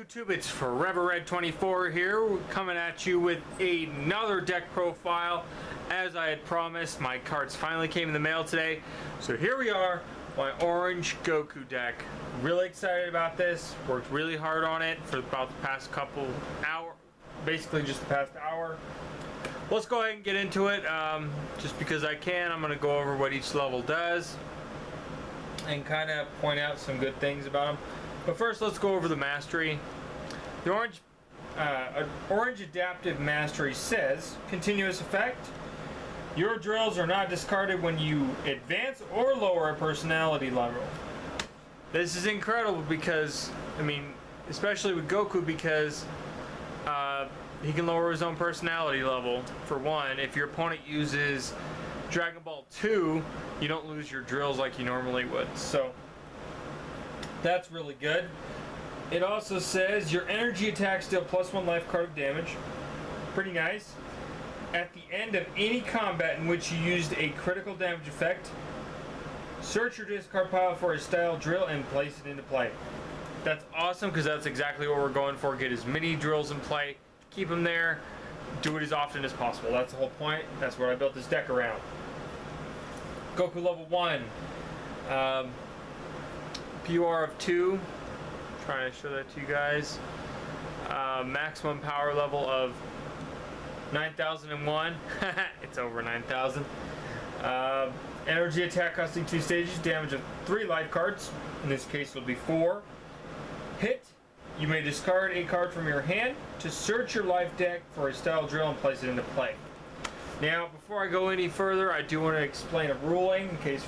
YouTube? It's Forever Red 24 here, coming at you with another deck profile. As I had promised, my cards finally came in the mail today. So here we are, my orange Goku deck. Really excited about this. Worked really hard on it for about the past couple hours, basically just the past hour. Let's go ahead and get into it. Just because I can, I'm going to go over what each level does and kind of point out some good things about them. But first, let's go over the mastery. The orange adaptive mastery says, continuous effect. Your drills are not discarded when you advance or lower a personality level. This is incredible because, I mean, especially with Goku, because he can lower his own personality level, for one. If your opponent uses Dragon Ball 2, you don't lose your drills like you normally would. So that's really good. It also says your energy attacks deal +1 life card of damage. Pretty nice. At the end of any combat in which you used a critical damage effect, search your discard pile for a style drill and place it into play. That's awesome because that's exactly what we're going for. Get as many drills in play, keep them there, do it as often as possible. That's the whole point. That's what I built this deck around. Goku level 1. PUR of 2. Trying to show that to you guys. Maximum power level of 9,001. It's over 9,000. Energy attack costing 2 stages. Damage of 3 life cards. In this case, it'll be 4. Hit. You may discard a card from your hand to search your life deck for a style drill and place it into play. Now, before I go any further, I do want to explain a ruling in case,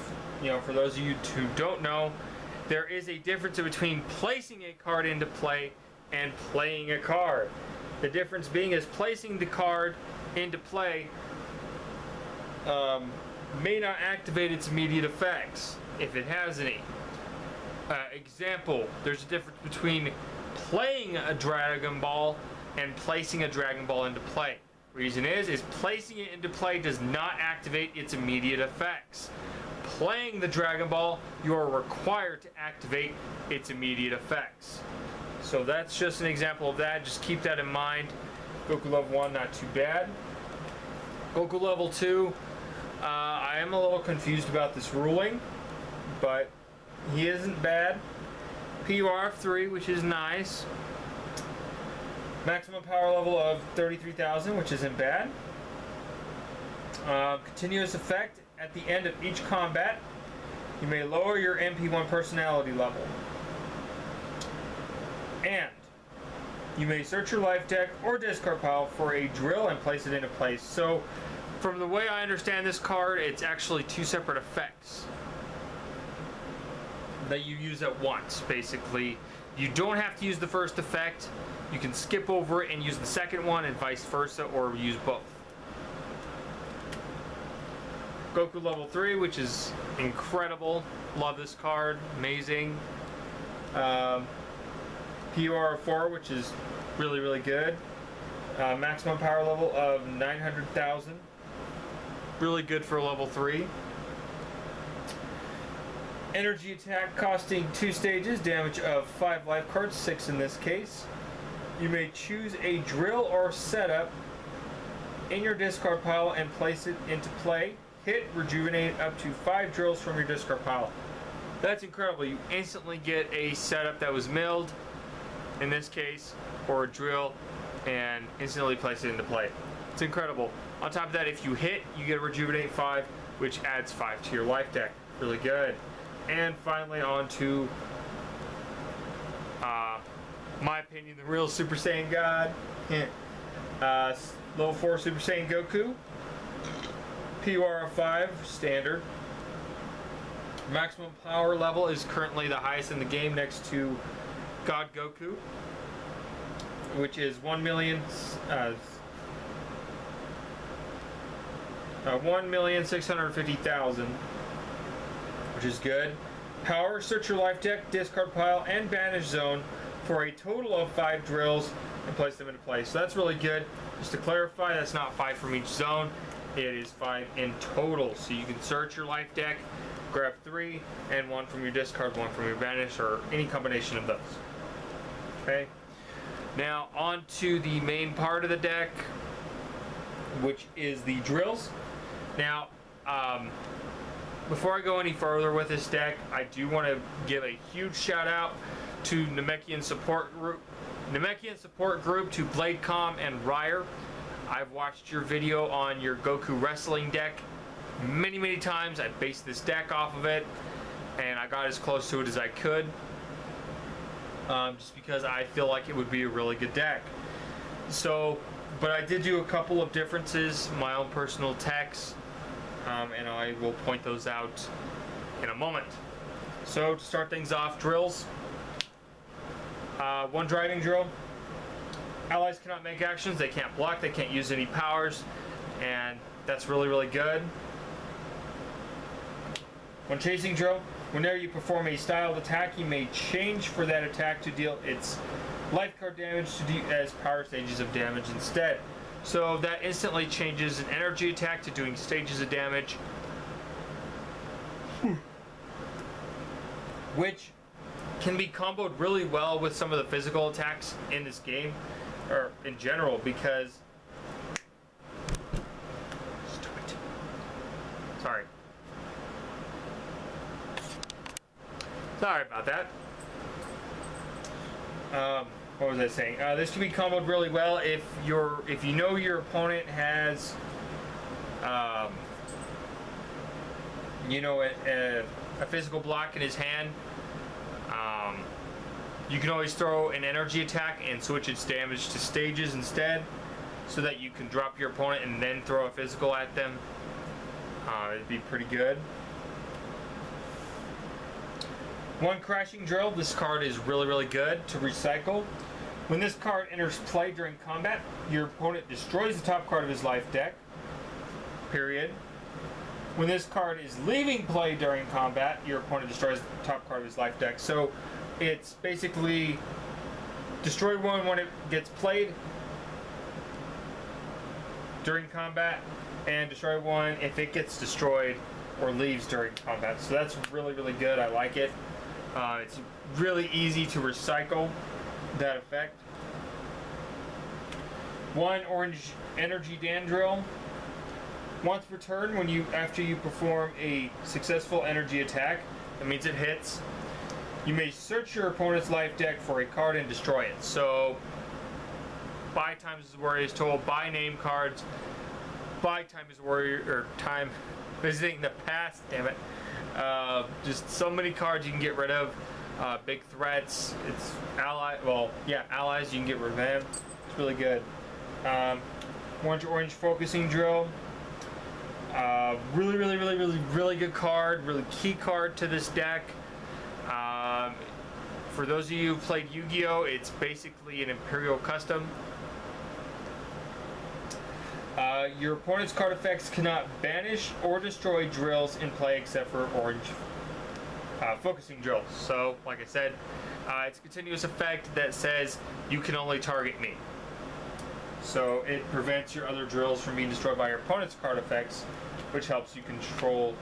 for those of you who don't know. There is a difference between placing a card into play and playing a card. The difference being is placing the card into play may not activate its immediate effects, if it has any. Example, there's a difference between playing a Dragon Ball and placing a Dragon Ball into play. Reason is placing it into play does not activate its immediate effects. Playing the Dragon Ball, you are required to activate its immediate effects. So that's just an example of that. Just keep that in mind. Goku level 1, not too bad. Goku level 2, I am a little confused about this ruling, but he isn't bad. PUR of 3, which is nice. Maximum power level of 33,000, which isn't bad. Continuous effect. At the end of each combat, you may lower your MP1 personality level. And you may search your life deck or discard pile for a drill and place it into place. So, from the way I understand this card, it's actually 2 separate effects that you use at once, basically. You don't have to use the first effect. You can skip over it and use the second one, and vice versa, or use both. Goku level 3, which is incredible. Love this card. Amazing. PUR 4, which is really, really good. Maximum power level of 900,000. Really good for level 3. Energy attack costing 2 stages. Damage of 5 life cards, 6 in this case. You may choose a drill or setup in your discard pile and place it into play. Hit, rejuvenate up to 5 drills from your discard pile. That's incredible. You instantly get a setup that was milled, in this case, or a drill, and instantly place it into play. It's incredible. On top of that, if you hit, you get a rejuvenate 5, which adds 5 to your life deck. Really good. And finally, on to, my opinion, the real Super Saiyan God. Level 4 Super Saiyan Goku. PUR of 5, standard. Maximum power level is currently the highest in the game, next to God Goku, which is 1,650,000, which is good. Power, search your life deck, discard pile, and banish zone for a total of 5 drills and place them into place. So that's really good. Just to clarify, that's not 5 from each zone. It is 5 in total. So you can search your life deck, grab 3, and 1 from your discard, 1 from your banish, or any combination of those. Okay. Now on to the main part of the deck, which is the drills. Now, before I go any further with this deck, I do want to give a huge shout out to Namekian support group to Bladecom and Ryer. I've watched your video on your Goku wrestling deck many times. I based this deck off of it, and I got as close to it as I could, just because I feel like it would be a really good deck. So, but I did do a couple of differences, my own personal techs, and I will point those out in a moment. So to start things off, drills. One driving drill. Allies cannot make actions, they can't block, they can't use any powers, and that's really good. One chasing drill. Whenever you perform a styled attack, you may change for that attack to deal its life card damage to do as power stages of damage instead. So that instantly changes an energy attack to doing stages of damage, which can be comboed really well with some of the physical attacks in this game, or in general, because sorry about that. What was I saying? This can be comboed really well if you know your opponent has a physical block in his hand. You can always throw an energy attack and switch its damage to stages instead, so that you can drop your opponent and then throw a physical at them. It'd be pretty good. One crashing drill. This card is really good to recycle. When this card enters play during combat, your opponent destroys the top card of his life deck. Period. When this card is leaving play during combat, your opponent destroys the top card of his life deck. So it's basically destroy one when it gets played during combat, and destroy one if it gets destroyed or leaves during combat. So that's really good. I like it. It's really easy to recycle that effect. One orange energy Dan drill. Once per turn, after you perform a successful energy attack, that means it hits, you may search your opponent's life deck for a card and destroy it. So, buy Time as a Warrior is told, buy name cards, buy Time as a Warrior, or Time Visiting the Past, damn it. Just so many cards you can get rid of. Big threats, it's allies, you can get rid of them. It's really good. Orange focusing drill. Really good card, really key card to this deck. For those of you who played Yu-Gi-Oh, it's basically an Imperial custom. Your opponent's card effects cannot banish or destroy drills in play except for orange focusing drills. So, like I said, it's a continuous effect that says you can only target me. So it prevents your other drills from being destroyed by your opponent's card effects, which helps you control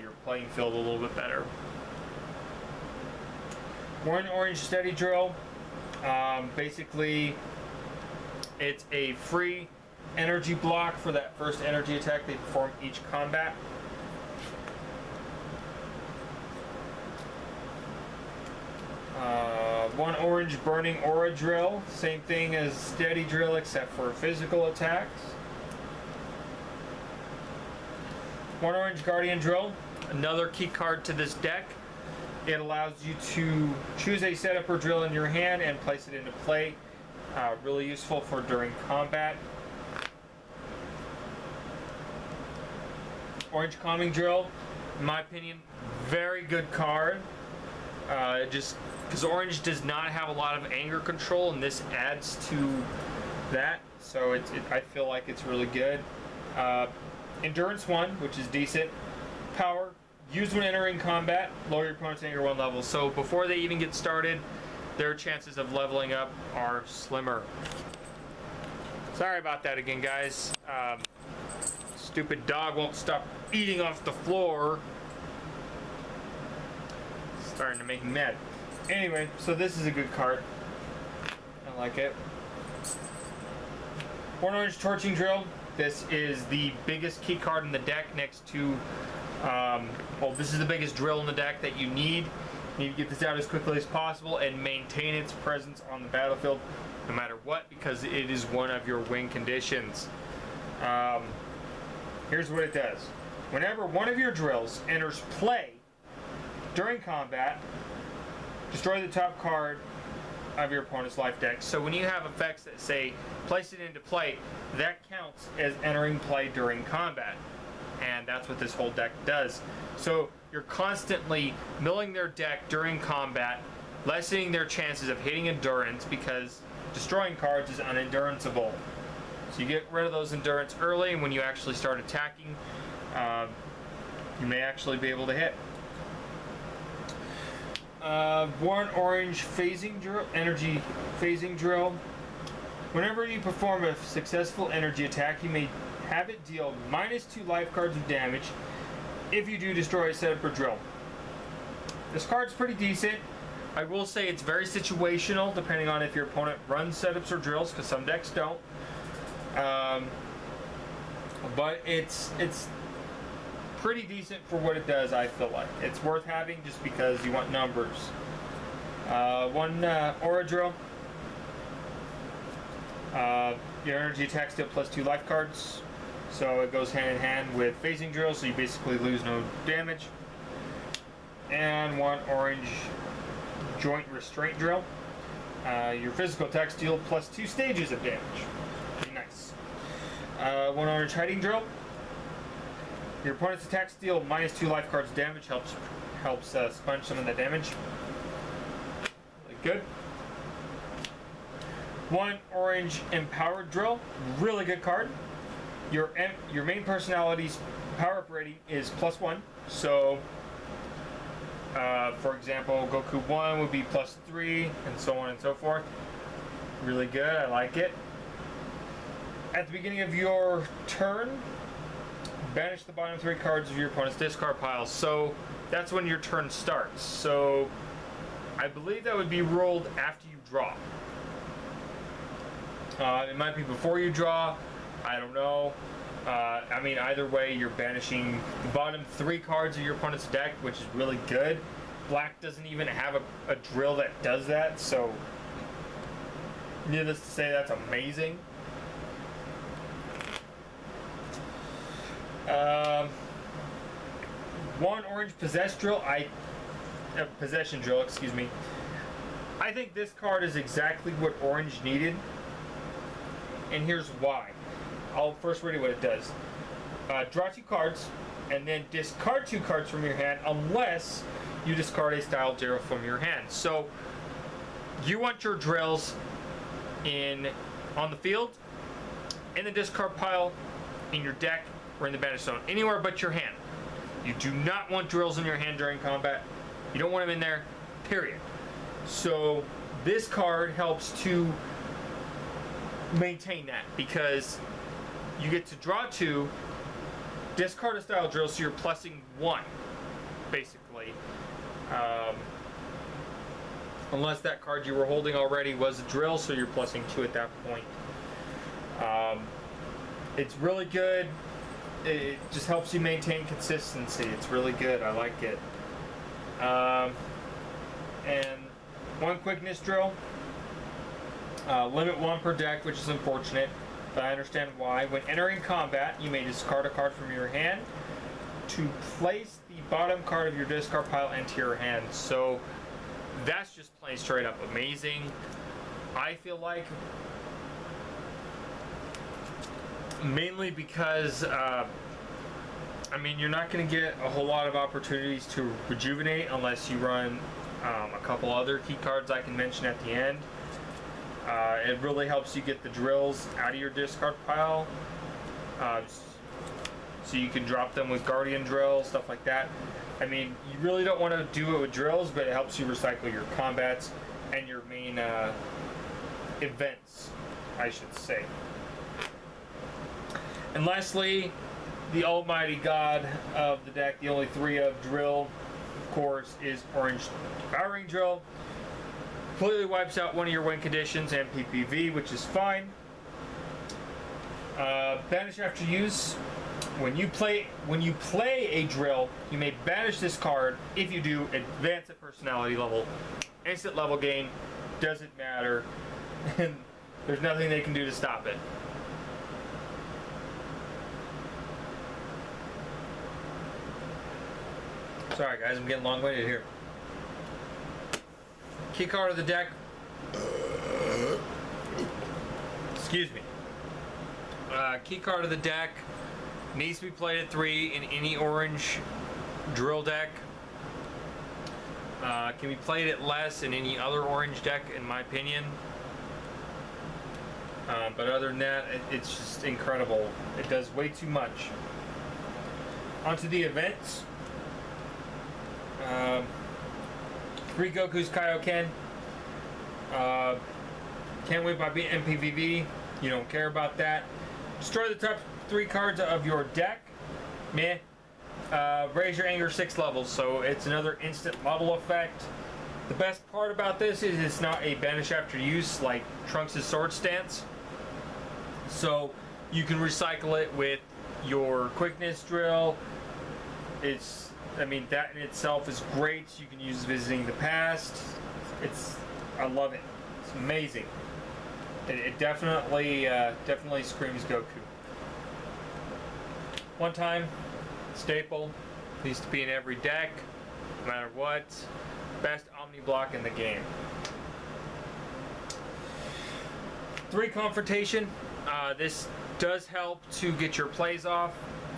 your playing field a little bit better. One orange steady drill. Basically, it's a free energy block for that first energy attack they perform each combat. One orange burning aura drill. Same thing as steady drill except for physical attacks. One orange guardian drill. Another key card to this deck. It allows you to choose a setup or drill in your hand and place it into play. Really useful for during combat. Orange calming drill. In my opinion, very good card. Just because orange does not have a lot of anger control, and this adds to that, so I feel like it's really good. Endurance 1, which is decent. Power, used when entering combat, lower your opponent's anger 1 level. So before they even get started, their chances of leveling up are slimmer. Sorry about that again, guys. Stupid dog won't stop eating off the floor. Starting to make me mad. Anyway, so this is a good card. like it. One orange torching drill. This is the biggest key card in the deck next to, well, this is the biggest drill in the deck that you need. You need to get this out as quickly as possible and maintain its presence on the battlefield no matter what, because it is one of your win conditions. Here's what it does. Whenever one of your drills enters play during combat, destroy the top card of your opponent's life deck. So when you have effects that say place it into play, that counts as entering play during combat. And that's what this whole deck does. So you're constantly milling their deck during combat, lessening their chances of hitting endurance, because destroying cards is unenduranceable. So you get rid of those endurance early, and when you actually start attacking, you may actually be able to hit. One orange phasing drill, energy phasing drill. Whenever you perform a successful energy attack, you may have it deal -2 life cards of damage. If you do, destroy a setup or drill. This card's pretty decent. I will say it's very situational, depending on if your opponent runs setups or drills, because some decks don't. But it's pretty decent for what it does, I feel like. It's worth having just because you want numbers. One aura drill. Your energy attacks deal +2 life cards. So it goes hand in hand with phasing drill, so you basically lose no damage. And one orange joint restraint drill. Your physical attacks deal +2 stages of damage. Pretty nice. One orange hiding drill. Your opponent's attacks deal -2 life cards damage. Helps sponge some of the damage. Really good. One orange empowered drill. Really good card. Your main personality's power up rating is +1. So, for example, Goku 1 would be +3, and so on and so forth. Really good. I like it. At the beginning of your turn, banish the bottom 3 cards of your opponent's discard pile. So that's when your turn starts. So I believe that would be rolled after you draw. It might be before you draw. I don't know. I mean, either way, you're banishing the bottom 3 cards of your opponent's deck, which is really good. Black doesn't even have a drill that does that, so needless to say, that's amazing. One orange possession drill, excuse me. I think this card is exactly what orange needed, and here's why. I'll first read you what it does. Draw 2 cards, and then discard 2 cards from your hand, unless you discard a style drill from your hand. So you want your drills on the field, in the discard pile, in your deck, or in the banish zone, anywhere but your hand. You do not want drills in your hand during combat. You don't want them in there, period. So this card helps to maintain that, because you get to draw 2, discard a style drill, so you're plussing 1, basically. Unless that card you were holding already was a drill, so you're plussing 2 at that point. It's really good. It just helps you maintain consistency. It's really good. I like it. And one quickness drill. Limit 1 per deck, which is unfortunate, but I understand why. When entering combat, you may discard a card from your hand to place the bottom card of your discard pile into your hand. So that's just plain straight up amazing. I feel like, mainly because I mean, you're not going to get a whole lot of opportunities to rejuvenate unless you run a couple other key cards I can mention at the end. It really helps you get the drills out of your discard pile, so you can drop them with Guardian Drill, stuff like that. I mean, you really don't want to do it with drills, but it helps you recycle your combats and your main events, I should say. And lastly, the almighty god of the deck, the only 3 of drill, of course, is orange devouring drill. Completely wipes out one of your win conditions and PPV, which is fine. Banish after use. When you play a drill, you may banish this card. If you do, advance at personality level. Instant level gain. Doesn't matter. And there's nothing they can do to stop it. Sorry guys, I'm getting long-winded here. Key card of the deck. Excuse me. Key card of the deck needs to be played at 3 in any orange drill deck. Can be played at less in any other orange deck, in my opinion. But other than that, it's just incredible. It does way too much. Onto the events. 3 Goku's Kaioken. Can't win by beating MPVV. You don't care about that. Destroy the top 3 cards of your deck. Meh. Raise your anger 6 levels, so it's another instant level effect. The best part about this is it's not a banish after use like Trunks' sword stance. So you can recycle it with your quickness drill. I mean, that in itself is great. You can use visiting the past. I love it. It's amazing. It definitely screams Goku. One time, staple, needs to be in every deck, no matter what. Best Omni block in the game. 3 Confrontation. This does help to get your plays off.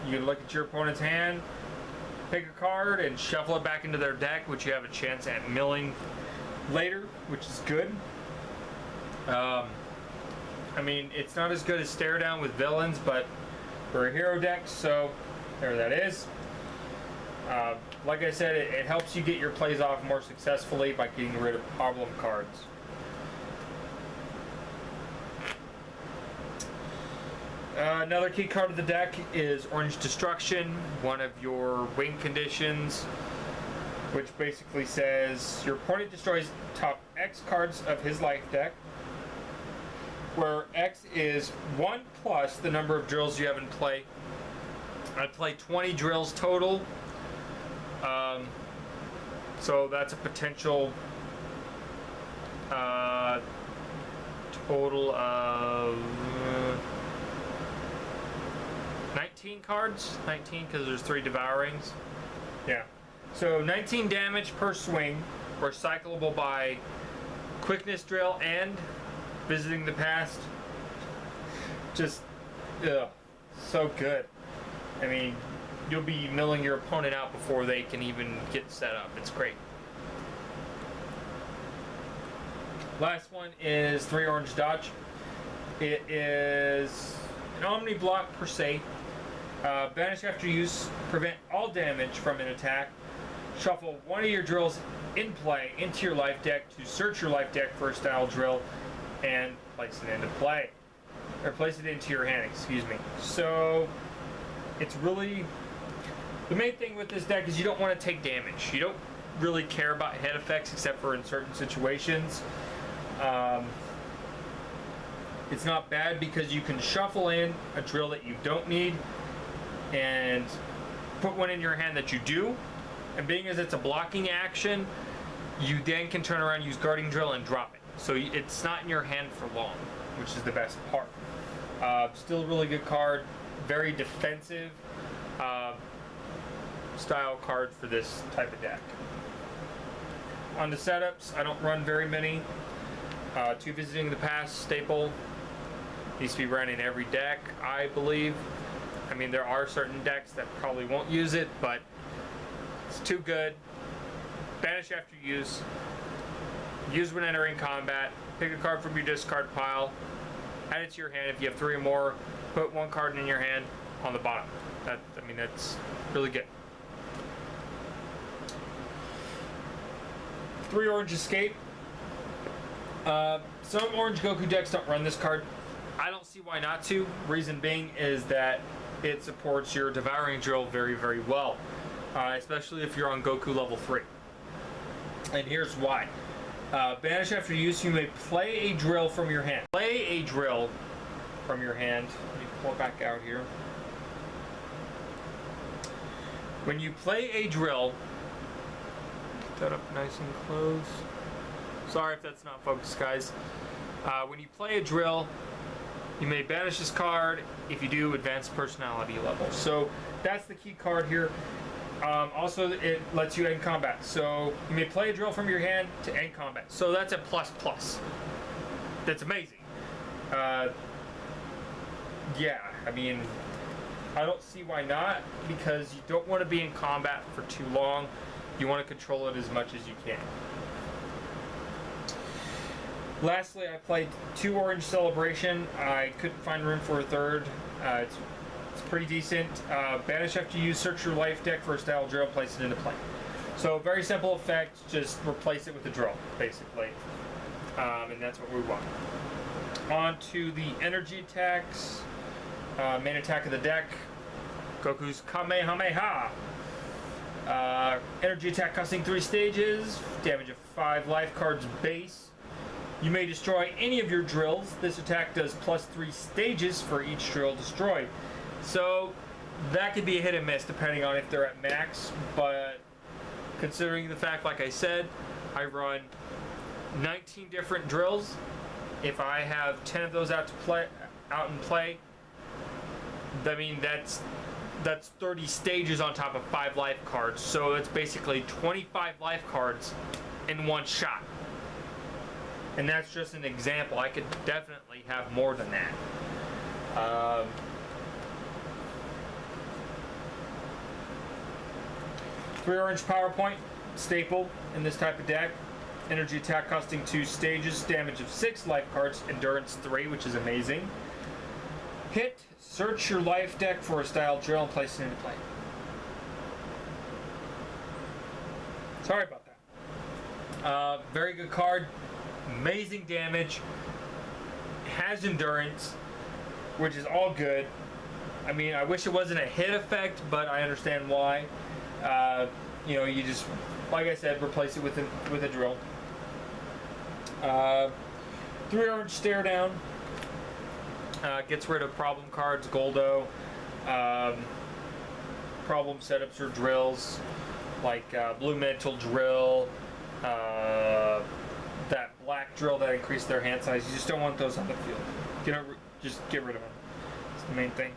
You can look at your opponent's hand, pick a card, and shuffle it back into their deck, which you have a chance at milling later, which is good. I mean, it's not as good as Stare Down with villains, but for a hero deck, so there that is. Like I said, it helps you get your plays off more successfully by getting rid of problem cards. Another key card of the deck is Orange Destruction, one of your win conditions, which basically says your opponent destroys top X cards of his life deck, where X is 1 plus the number of drills you have in play. I play 20 drills total, so that's a potential total of 19 cards. 19 because there's 3 devourings. Yeah. So 19 damage per swing, recyclable by quickness drill and visiting the past. Just, so good. I mean, you'll be milling your opponent out before they can even get set up. It's great. Last one is 3 Orange Dodge. It is an Omni block per se. Banish after use, prevent all damage from an attack. Shuffle one of your drills in play into your life deck to search your life deck for a style drill and place it into play. Or place it into your hand, excuse me. So, it's really... The main thing with this deck is you don't want to take damage. You don't really care about head effects except for in certain situations. It's not bad because you can shuffle in a drill that you don't need and put one in your hand that you do. And being as it's a blocking action, you then can turn around, use Guarding Drill, and drop it. So it's not in your hand for long, which is the best part. Still a really good card, very defensive style card for this type of deck. On the setups, I don't run very many. 2 Visiting the Past, staple. Needs to be run in every deck, I believe. I mean, there are certain decks that probably won't use it, but it's too good. Banish after use. Use when entering combat. Pick a card from your discard pile. Add it to your hand. If you have 3 or more, put 1 card in your hand on the bottom. I mean, that's really good. 3 Orange Escape. Some Orange Goku decks don't run this card. I don't see why not to. Reason being is that it supports your Devouring Drill very, very well. Especially if you're on Goku level 3. And here's why. Banish after use, you may play a drill from your hand. Play a drill from your hand. Let me pull it back out here. When you play a drill, get that up nice and close. Sorry if that's not focused, guys. When you play a drill, you may banish this card. If you do, advanced personality level. So that's the key card here. Also, it lets you end combat. So you may play a drill from your hand to end combat. So that's a plus plus. That's amazing. Yeah, I mean, I don't see why not, because you don't want to be in combat for too long. You want to control it as much as you can. Lastly, I played 2 Orange Celebration. I couldn't find room for a third. It's pretty decent. Banish after you search your life deck for a style drill, place it into play. So very simple effect, just replace it with a drill, basically. And that's what we want. On to the energy attacks. Main attack of the deck, Goku's Kamehameha. Energy attack costing 3 stages, damage of 5 life cards base. You may destroy any of your drills. This attack does plus 3 stages for each drill destroyed. So that could be a hit and miss depending on if they're at max, but considering the fact, like I said, I run 19 different drills. If I have 10 of those out in play, I mean that's 30 stages on top of 5 life cards. So it's basically 25 life cards in one shot. And that's just an example. I could definitely have more than that. 3 orange power point, staple in this type of deck. Energy attack costing 2 stages, damage of 6 life cards, endurance 3, which is amazing. Hit, search your life deck for a style drill and place it into play. Sorry about that. Very good card, amazing damage, has endurance, which is all good. I mean, I wish it wasn't a hit effect, but I understand why. You know, you just, like I said, replace it with a drill. 3 orange stare down. Gets rid of problem cards, Goldo. Problem setups or drills, like blue mental drill, that black drill that increased their hand size. You just don't want those on the field. You know, just get rid of them. That's the main thing.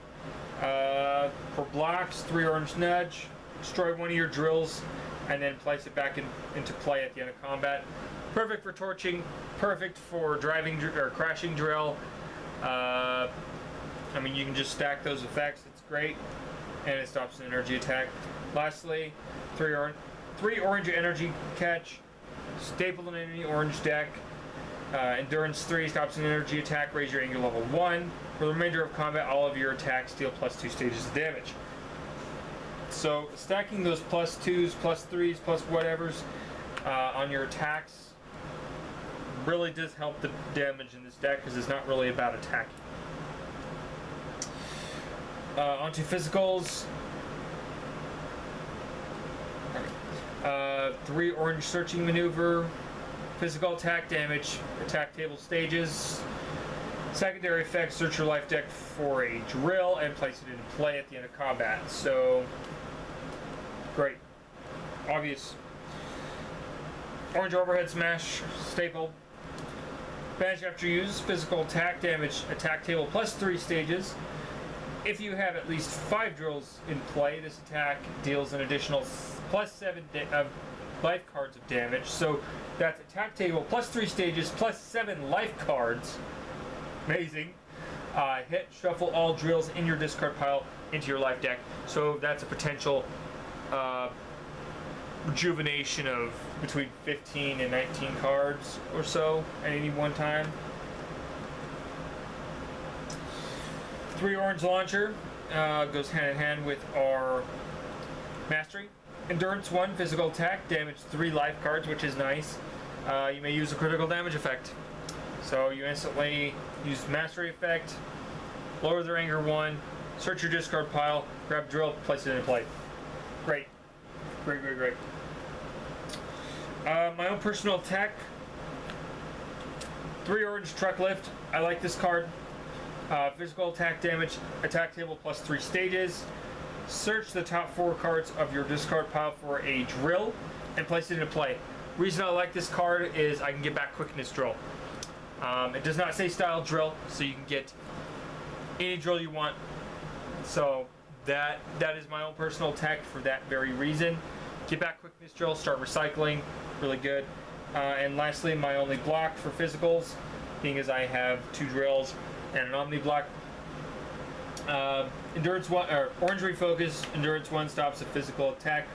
For blocks, 3 orange nudge. Destroy one of your drills and then place it back into play at the end of combat. Perfect for torching, perfect for driving or crashing drill. I mean, you can just stack those effects, it's great, and it stops an energy attack. Lastly, 3 orange energy catch, staple in any orange deck. Endurance 3 stops an energy attack, raise your anger level 1. For the remainder of combat, all of your attacks deal plus 2 stages of damage. So stacking those plus 2s, plus 3s, plus whatevers on your attacks really does help the damage in this deck, because it's not really about attacking. Onto physicals. 3 orange searching maneuver. Physical attack damage, attack table stages. Secondary effect, search your life deck for a drill and place it into play at the end of combat. So, great. Obvious. Orange overhead smash, staple. Banish after use, physical attack damage, attack table plus 3 stages. If you have at least 5 drills in play, this attack deals an additional plus 7 life cards of damage. So that's attack table plus 3 stages plus 7 life cards. Amazing. Hit, shuffle all drills in your discard pile into your life deck. So that's a potential rejuvenation of between 15 and 19 cards or so at any one time. 3 orange launcher goes hand in hand with our mastery. Endurance 1, physical attack, damage 3 life cards, which is nice. You may use a critical damage effect. So you instantly use mastery effect, lower their anger 1, search your discard pile, grab drill, place it into play. Great. Great, great, great. My own personal tech 3 orange truck lift. I like this card. Physical attack damage, attack table plus 3 stages. Search the top 4 cards of your discard pile for a drill and place it into play. Reason I like this card is I can get back quick in this drill. It does not say style drill, so you can get any drill you want. So that is my own personal tech for that very reason. Get back quick in this drill, start recycling, really good. And lastly, my only block for physicals, being as I have 2 drills and an omni block. Endurance 1, or orange refocus, endurance 1 stops a physical attack.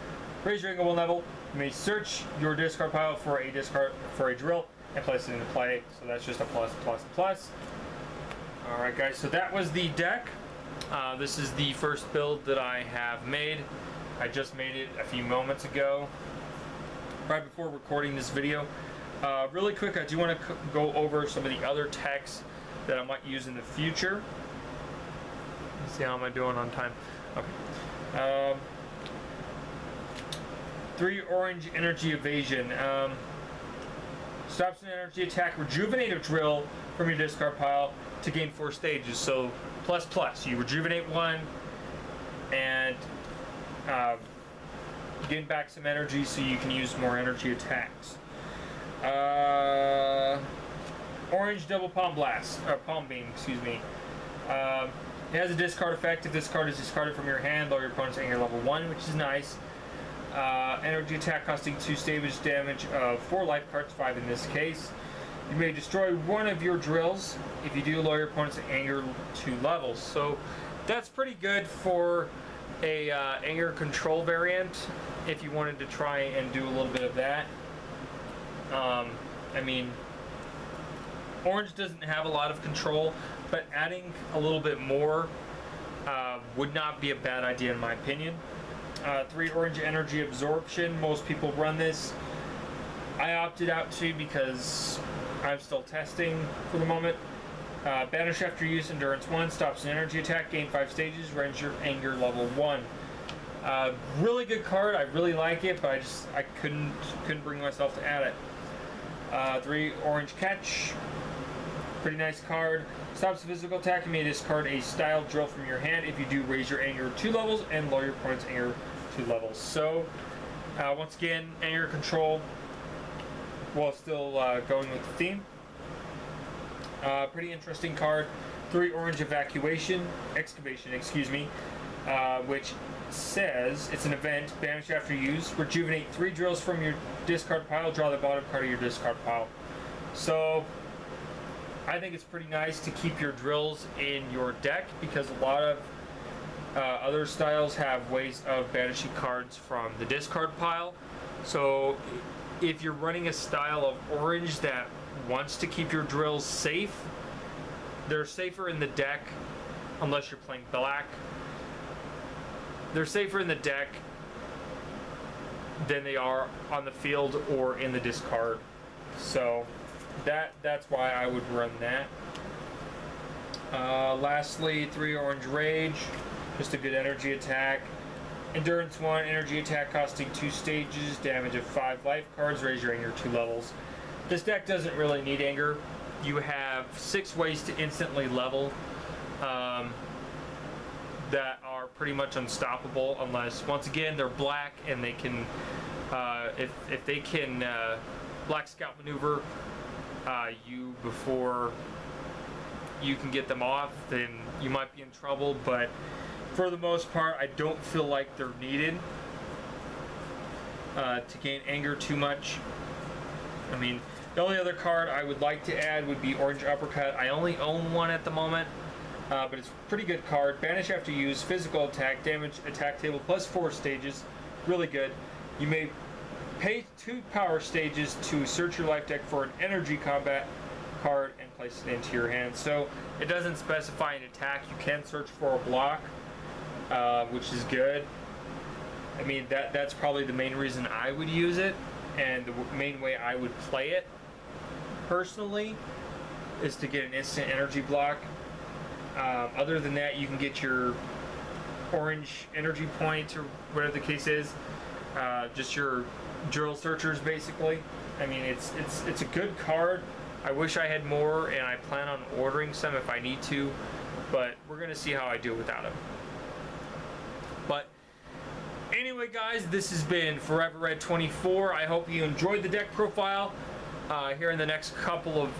Raise your angle 1 level. You may search your discard pile for a drill and place it into play. So that's just a plus, plus, plus. Alright guys, so that was the deck. This is the first build that I have made. I just made it a few moments ago, right before recording this video. Really quick, I do want to go over some of the other techs that I might use in the future. Let's see, how am I doing on time? Okay. 3 orange energy evasion. Stops an energy attack, rejuvenate a drill from your discard pile to gain 4 stages. So plus plus, you rejuvenate 1 and gain back some energy so you can use more energy attacks. Orange double palm blast, or palm beam, excuse me. It has a discard effect. If this card is discarded from your hand, lower your opponent's anger level 1, which is nice. Energy attack costing 2 stage damage of 4 life cards, 5 in this case. You may destroy 1 of your drills. If you do, lower your opponent's anger 2 levels. So that's pretty good for a anger control variant if you wanted to try and do a little bit of that. I mean, orange doesn't have a lot of control, but adding a little bit more would not be a bad idea in my opinion. 3 orange energy absorption. Most people run this. I opted out to because I'm still testing for the moment. Banish after use, endurance 1, stops an energy attack, gain 5 stages, raise your anger level 1. Really good card. I really like it, but I couldn't bring myself to add it. 3 orange catch. Pretty nice card. Stops a physical attack. You may discard a style drill from your hand. If you do, raise your anger 2 levels and lower your opponent's anger 2 levels. So, once again, anger control while still going with the theme. Pretty interesting card. 3 orange excavation, excuse me, which says it's an event. Banish after use. Rejuvenate 3 drills from your discard pile. Draw the bottom card of your discard pile. So I think it's pretty nice to keep your drills in your deck because a lot of other styles have ways of banishing cards from the discard pile. So if you're running a style of orange that wants to keep your drills safe, they're safer in the deck unless you're playing black. They're safer in the deck than they are on the field or in the discard. So that's why I would run that. Lastly, 3 orange rage, just a good energy attack. Endurance 1, energy attack costing 2 stages, damage of 5 life cards, raise your anger 2 levels. This deck doesn't really need anger. You have 6 ways to instantly level that are pretty much unstoppable unless, once again, they're black and they can, if they can black scout maneuver you before you can get them off, then you might be in trouble, but for the most part, I don't feel like they're needed to gain anger too much. I mean, the only other card I would like to add would be Orange Uppercut. I only own 1 at the moment, but it's a pretty good card. Banish after use, physical attack, damage, attack table, plus 4 stages. Really good. You may pay 2 power stages to search your life deck for an energy combat card and place it into your hand. So it doesn't specify an attack. You can search for a block, which is good. I mean, that's probably the main reason I would use it, and the main way I would play it personally is to get an instant energy block. Other than that, you can get your orange energy point or whatever the case is, just your drill searchers basically. I mean, it's a good card. I wish I had more, and I plan on ordering some if I need to, but we're gonna see how I do without them. But anyway, guys, this has been Forever Red 24. I hope you enjoyed the deck profile. Here in the next couple of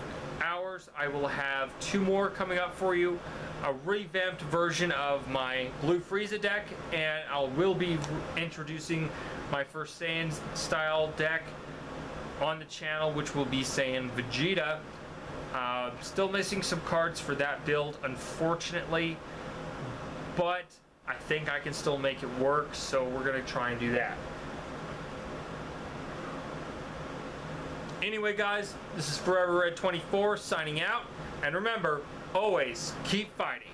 hours, I will have 2 more coming up for you. A revamped version of my Blue Frieza deck, and I will be introducing my first Saiyan style deck on the channel, which will be Saiyan Vegeta. Still missing some cards for that build, unfortunately, but I think I can still make it work, so we're going to try and do that. Anyway, guys, this is Forever Red 24 signing out, and remember, always keep fighting.